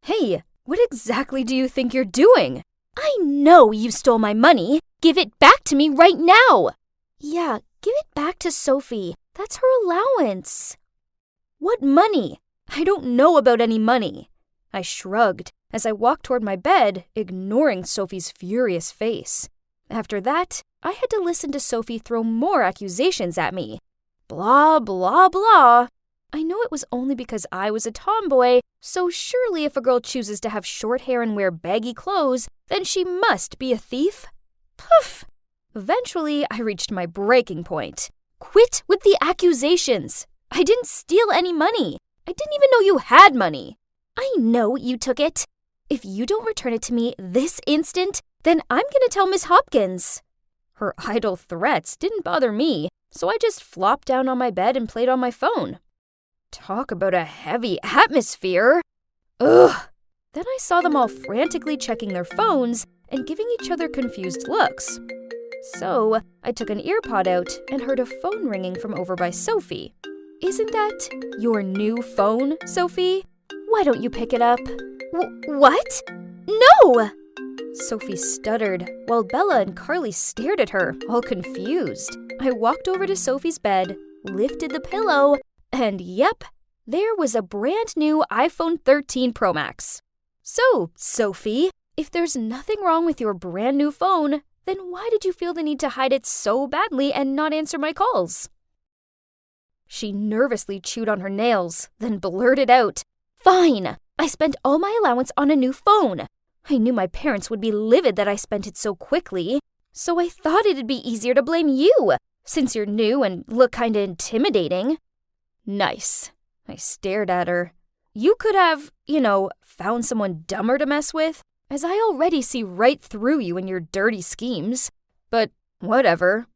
Hey, what exactly do you think you're doing? I know you stole my money. Give it back to me right now. Yeah, give it back to Sophie. That's her allowance. What money? I don't know about any money. I shrugged as I walked toward my bed, ignoring Sophie's furious face. After that, I had to listen to Sophie throw more accusations at me. Blah, blah, blah. I know it was only because I was a tomboy, so surely if a girl chooses to have short hair and wear baggy clothes, then she must be a thief. Poof! Eventually, I reached my breaking point. Quit with the accusations. I didn't steal any money. I didn't even know you had money. I know you took it. If you don't return it to me this instant, then I'm gonna tell Miss Hopkins. Her idle threats didn't bother me, so I just flopped down on my bed and played on my phone. Talk about a heavy atmosphere. Ugh! Then I saw them all frantically checking their phones and giving each other confused looks. So I took an earpod out and heard a phone ringing from over by Sophie. Isn't that your new phone, Sophie? Why don't you pick it up? What? No! Sophie stuttered, while Bella and Carly stared at her, all confused. I walked over to Sophie's bed, lifted the pillow, and yep, there was a brand new iPhone 13 Pro Max. So, Sophie, if there's nothing wrong with your brand new phone, then why did you feel the need to hide it so badly and not answer my calls? She nervously chewed on her nails, then blurted out, Fine, I spent all my allowance on a new phone. I knew my parents would be livid that I spent it so quickly, so I thought it'd be easier to blame you, since you're new and look kinda intimidating. Nice. I stared at her. You could have, found someone dumber to mess with, as I already see right through you and your dirty schemes. But whatever.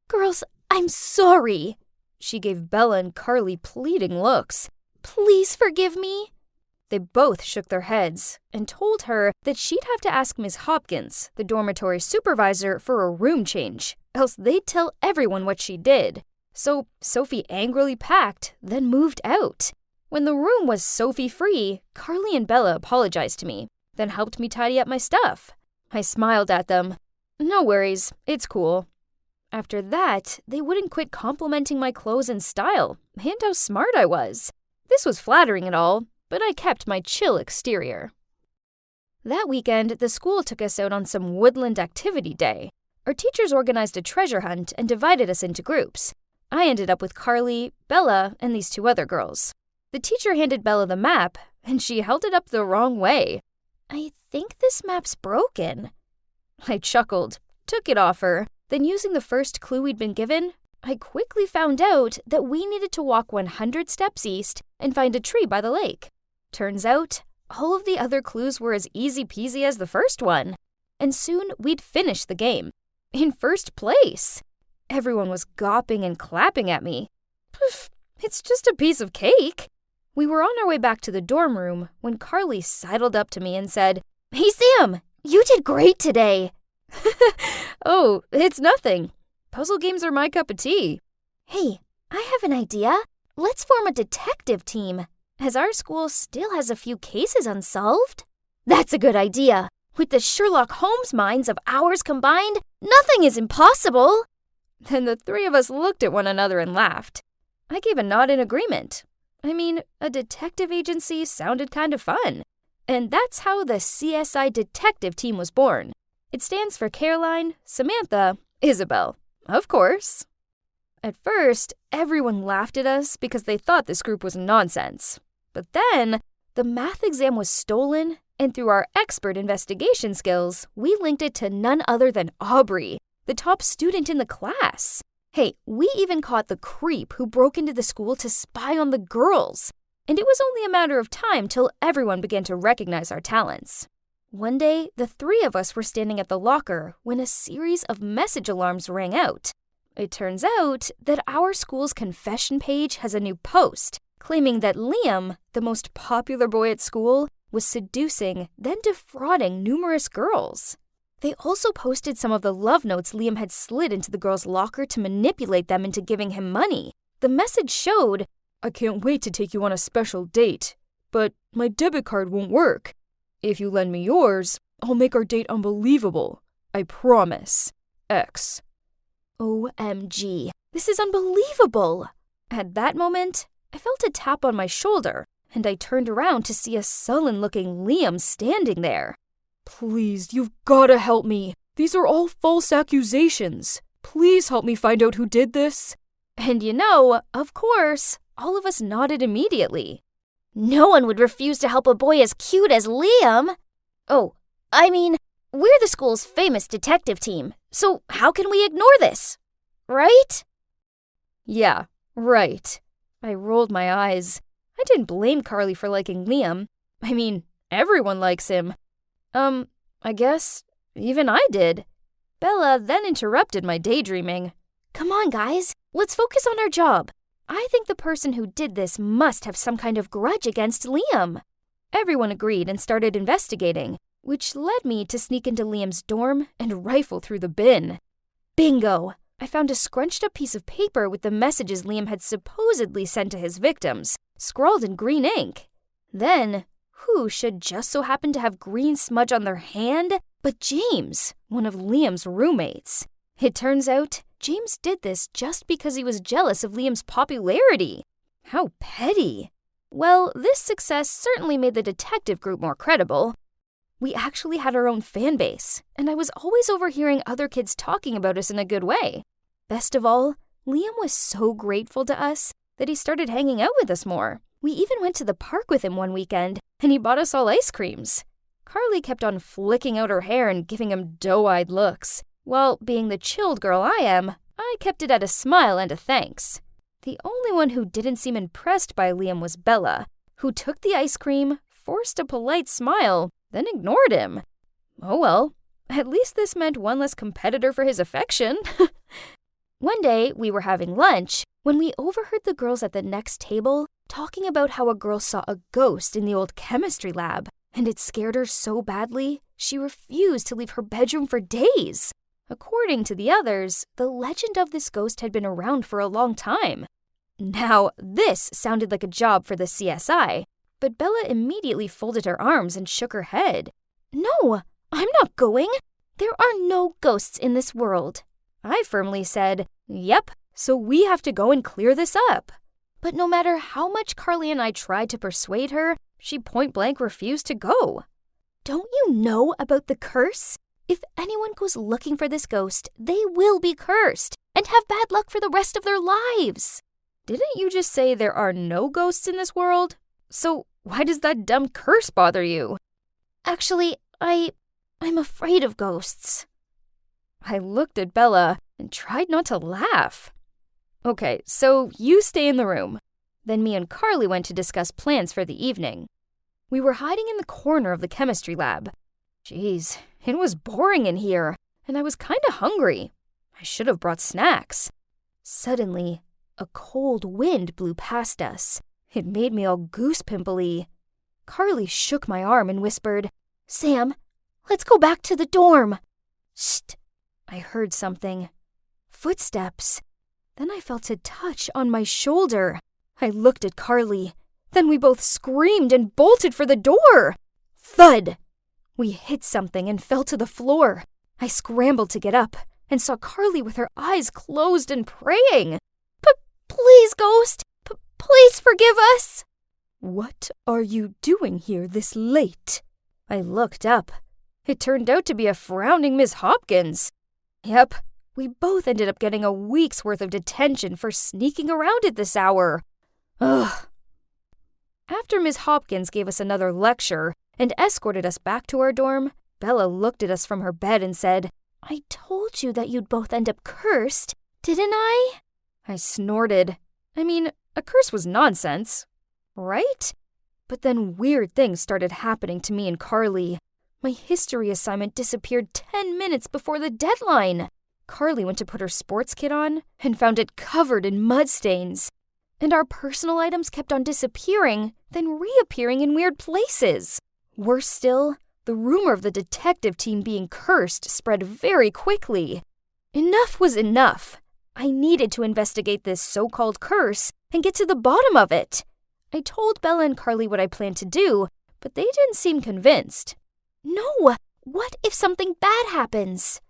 Girls, I'm sorry. She gave Bella and Carly pleading looks. Please forgive me. They both shook their heads and told her that she'd have to ask Miss Hopkins, the dormitory supervisor, for a room change, else they'd tell everyone what she did. So Sophie angrily packed, then moved out. When the room was Sophie-free, Carly and Bella apologized to me, then helped me tidy up my stuff. I smiled at them. No worries, it's cool. After that, they wouldn't quit complimenting my clothes and style, and how smart I was. This was flattering and all, but I kept my chill exterior. That weekend, the school took us out on some woodland activity day. Our teachers organized a treasure hunt and divided us into groups. I ended up with Carly, Bella, and these two other girls. The teacher handed Bella the map, and she held it up the wrong way. I think this map's broken. I chuckled, took it off her, then using the first clue we'd been given, I quickly found out that we needed to walk 100 steps east and find a tree by the lake. Turns out, all of the other clues were as easy peasy as the first one. And soon we'd finish the game. In first place. Everyone was gawping and clapping at me. Poof, it's just a piece of cake. We were on our way back to the dorm room when Carly sidled up to me and said, Hey Sam, you did great today. Oh, it's nothing. Puzzle games are my cup of tea. Hey, I have an idea. Let's form a detective team, as our school still has a few cases unsolved. That's a good idea. With the Sherlock Holmes minds of ours combined, nothing is impossible. Then the three of us looked at one another and laughed. I gave a nod in agreement. I mean, a detective agency sounded kind of fun. And that's how the CSI detective team was born. It stands for Caroline, Samantha, Isabel. Of course. At first, everyone laughed at us because they thought this group was nonsense. But then, the math exam was stolen, and through our expert investigation skills, we linked it to none other than Aubrey, the top student in the class. Hey, we even caught the creep who broke into the school to spy on the girls. And it was only a matter of time till everyone began to recognize our talents. One day, the three of us were standing at the locker when a series of message alarms rang out. It turns out that our school's confession page has a new post claiming that Liam, the most popular boy at school, was seducing, then defrauding numerous girls. They also posted some of the love notes Liam had slid into the girls' locker to manipulate them into giving him money. The message showed, I can't wait to take you on a special date. but my debit card won't work. If you lend me yours, I'll make our date unbelievable. I promise. X. OMG, this is unbelievable. At that moment, I felt a tap on my shoulder, and I turned around to see a sullen-looking Liam standing there. Please, you've gotta help me. These are all false accusations. Please help me find out who did this. And of course, all of us nodded immediately. No one would refuse to help a boy as cute as Liam. Oh, I mean, we're the school's famous detective team, so how can we ignore this? Right? Yeah, right. I rolled my eyes. I didn't blame Carly for liking Liam. I mean, everyone likes him. I guess even I did. Bella then interrupted my daydreaming. Come on, guys. Let's focus on our job. I think the person who did this must have some kind of grudge against Liam. Everyone agreed and started investigating, which led me to sneak into Liam's dorm and rifle through the bin. Bingo! I found a scrunched up piece of paper with the messages Liam had supposedly sent to his victims, scrawled in green ink. Then, who should just so happen to have green smudge on their hand but James, one of Liam's roommates. It turns out, James did this just because he was jealous of Liam's popularity. How petty. Well, this success certainly made the detective group more credible. We actually had our own fan base, and I was always overhearing other kids talking about us in a good way. Best of all, Liam was so grateful to us that he started hanging out with us more. We even went to the park with him one weekend, and he bought us all ice creams. Carly kept on flicking out her hair and giving him doe-eyed looks. Well, being the chilled girl I am, I kept it at a smile and a thanks. The only one who didn't seem impressed by Liam was Bella, who took the ice cream, forced a polite smile, then ignored him. Oh well, at least this meant one less competitor for his affection. One day, we were having lunch when we overheard the girls at the next table talking about how a girl saw a ghost in the old chemistry lab, and it scared her so badly, she refused to leave her bedroom for days. According to the others, the legend of this ghost had been around for a long time. Now, this sounded like a job for the CSI, but Bella immediately folded her arms and shook her head. No, I'm not going. There are no ghosts in this world. I firmly said, yep, so we have to go and clear this up. But no matter how much Carly and I tried to persuade her, she point-blank refused to go. Don't you know about the curse? If anyone goes looking for this ghost, they will be cursed and have bad luck for the rest of their lives. Didn't you just say there are no ghosts in this world? So why does that dumb curse bother you? Actually, I'm afraid of ghosts. I looked at Bella and tried not to laugh. Okay, so you stay in the room. Then me and Carly went to discuss plans for the evening. We were hiding in the corner of the chemistry lab. Jeez, it was boring in here, and I was kinda hungry. I should have brought snacks. Suddenly, a cold wind blew past us. It made me all goose-pimply. Carly shook my arm and whispered, Sam, let's go back to the dorm. Shh! I heard something. Footsteps. Then I felt a touch on my shoulder. I looked at Carly. Then we both screamed and bolted for the door. Thud! We hit something and fell to the floor. I scrambled to get up and saw Carly with her eyes closed and praying. Please, ghost! Please forgive us! What are you doing here this late? I looked up. It turned out to be a frowning Miss Hopkins. Yep, we both ended up getting a week's worth of detention for sneaking around at this hour. Ugh. After Miss Hopkins gave us another lecture and escorted us back to our dorm, Bella looked at us from her bed and said, I told you that you'd both end up cursed, didn't I? I snorted. I mean, a curse was nonsense, right? But then weird things started happening to me and Carly. My history assignment disappeared 10 minutes before the deadline. Carly went to put her sports kit on and found it covered in mud stains. And our personal items kept on disappearing, then reappearing in weird places. Worse still, the rumor of the detective team being cursed spread very quickly. Enough was enough. I needed to investigate this so-called curse and get to the bottom of it. I told Bella and Carly what I planned to do, but they didn't seem convinced. No! What if something bad happens?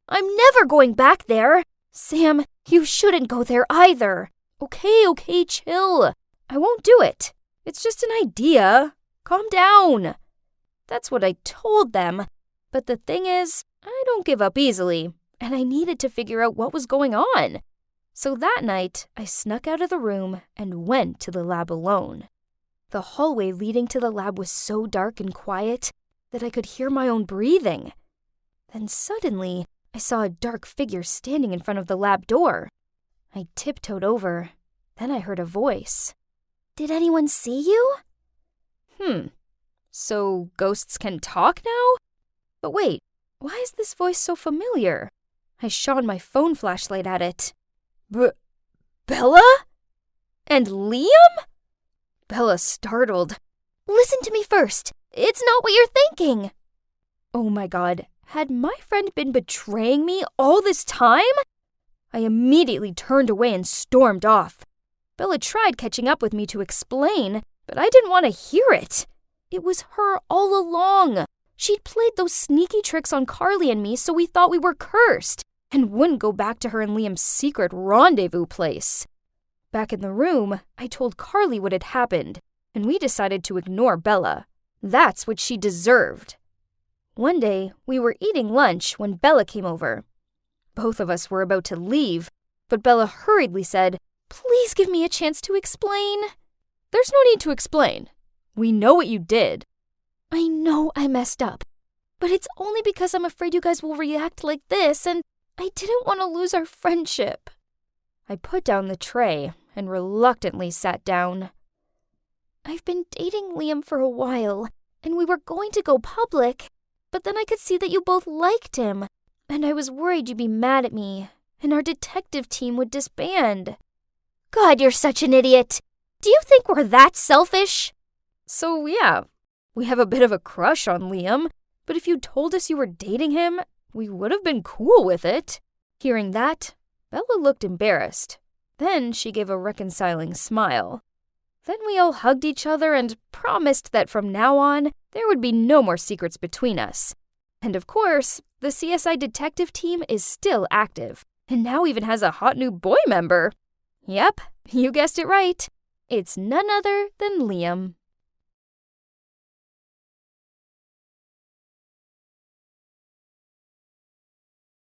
I'm never going back there! Sam, you shouldn't go there either. Okay, chill. I won't do it. It's just an idea. Calm down. That's what I told them. But the thing is, I don't give up easily, and I needed to figure out what was going on. So that night, I snuck out of the room and went to the lab alone. The hallway leading to the lab was so dark and quiet that I could hear my own breathing. Then suddenly, I saw a dark figure standing in front of the lab door. I tiptoed over. Then I heard a voice. Did anyone see you? So ghosts can talk now? But wait, why is this voice so familiar? I shone my phone flashlight at it. Bella? And Liam? Bella startled. Listen to me first. It's not what you're thinking. Oh my God, had my friend been betraying me all this time? I immediately turned away and stormed off. Bella tried catching up with me to explain, but I didn't want to hear it. It was her all along. She'd played those sneaky tricks on Carly and me, so we thought we were cursed and wouldn't go back to her and Liam's secret rendezvous place. Back in the room, I told Carly what had happened, and we decided to ignore Bella. That's what she deserved. One day, we were eating lunch when Bella came over. Both of us were about to leave, but Bella hurriedly said, "Please give me a chance to explain." There's no need to explain. We know what you did. I know I messed up, but it's only because I'm afraid you guys will react like this, and I didn't want to lose our friendship. I put down the tray and reluctantly sat down. I've been dating Liam for a while, and we were going to go public, but then I could see that you both liked him, and I was worried you'd be mad at me, and our detective team would disband. God, you're such an idiot! Do you think we're that selfish? So yeah, we have a bit of a crush on Liam, but if you told us you were dating him, we would have been cool with it. Hearing that, Bella looked embarrassed. Then she gave a reconciling smile. Then we all hugged each other and promised that from now on, there would be no more secrets between us. And of course, the CSI detective team is still active, and now even has a hot new boy member. Yep, you guessed it right. It's none other than Liam.